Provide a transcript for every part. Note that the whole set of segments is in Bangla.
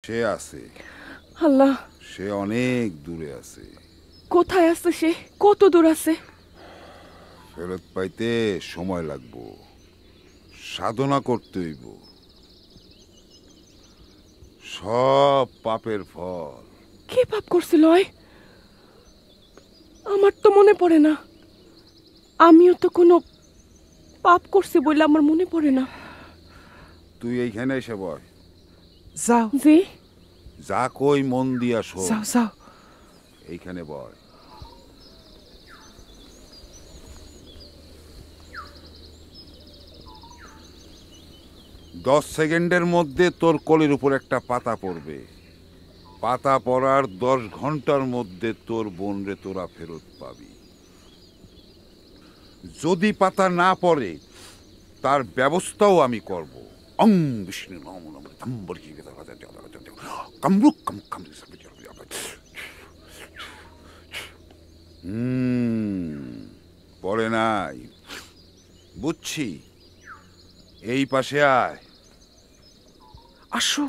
সে আছে। আল্লাহ, সে অনেক দূরে আছে। কোথায় আছে সে? কত দূর আছে? ফেরত পাইতে সময় লাগবো, সাধনা করতে হইব। সব পাপের ফল। কি পাপ করছিল? আমার তো মনে পড়ে না। আমিও তো কোনো পাপ করছি বলে আমার মনে পড়ে না। তুই এইখানে এসে বয়। যাও। জি। যা কই মন দিয়া শোন। যাও যাও। এইখানে বয়। দশ সেকেন্ডের মধ্যে তোর কোলের উপর একটা পাতা পড়বে। পাতা পড়ার 10 ঘন্টার মধ্যে তোর বোনরে তোরা ফেরত পাবি। যদি পাতা না পড়ে তার ব্যবস্থাও আমি করব। অং বিষ্ণু নম নম তম্বরকি কামরুক কাম কাম। পড়ে নাই বুঝছি। এই পাশে আয়। আসো।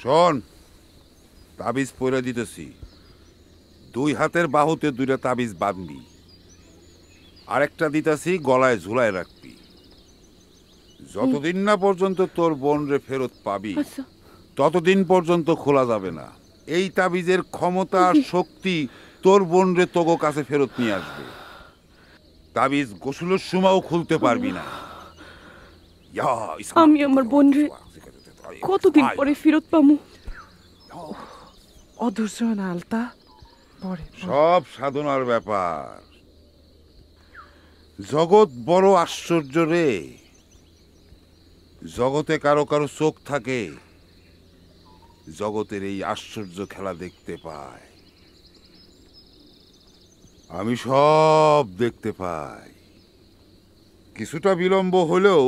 শোন, তাবিজ পরে দিতেছি। 2 হাতের বাহুতে 2টা তাবিজ বাঁধবি। আরেকটা দিতেছি গলায় ঝুলায় রাখবি। যতদিন না পর্যন্ত তোর বোন রে ফেরত পাবি ততদিন পর্যন্ত খোলা যাবে না। এই তাবিজের ক্ষমতা আর শক্তি তোর বোন রে তোগো কাছে ফেরত নিয়ে আসবে। তাবিজ গোসলের সময়ও খুলতে পারবি না। আমি আমার বোন রে কতদিন পরে ফেরত পামু? অধৈর্য না আলতা, পরে সব সাধনার ব্যাপার। জগৎ বড় আশ্চর্য রে। জগতে কারো কারো চোখ থাকে, জগতের এই আশ্চর্য খেলা দেখতে পায়। আমি সব দেখতে পাই। কিছুটা বিলম্ব হলেও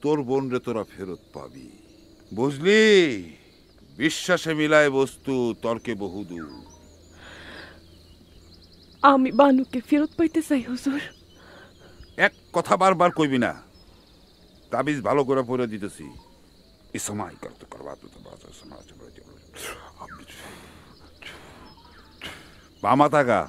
তোর বোন রে তোরা ফেরত পাবি। বুঝলি? বিশ্বাসে মিলায় বস্তু, তর্কে বহুদূর। আমি বানুকে ফেরত পাইতে চাই হুজুর। এক কথা বারবার কইবি না। তাবিজ ভালো করে পড়ে দিতেছি। ইসমাই করতে করবা তো সমাজ বামা থাকা।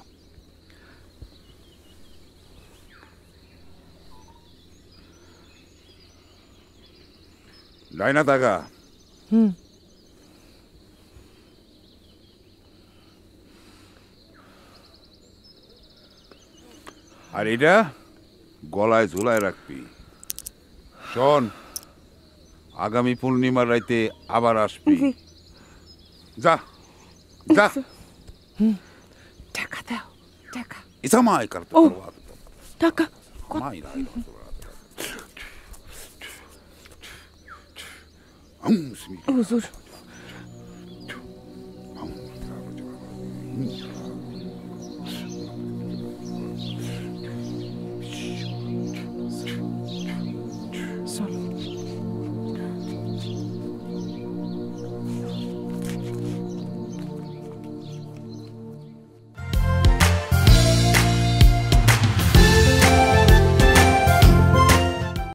ডাইনা থাকা। আর এটা গলায় ঝুলায় রাখবি। শোন, আগামী পূর্ণিমার রাইতে আবার আসবি। যা যা। টাকা দাও, টাকা। ইসামাই করতে টাকা করবা। হুজুর।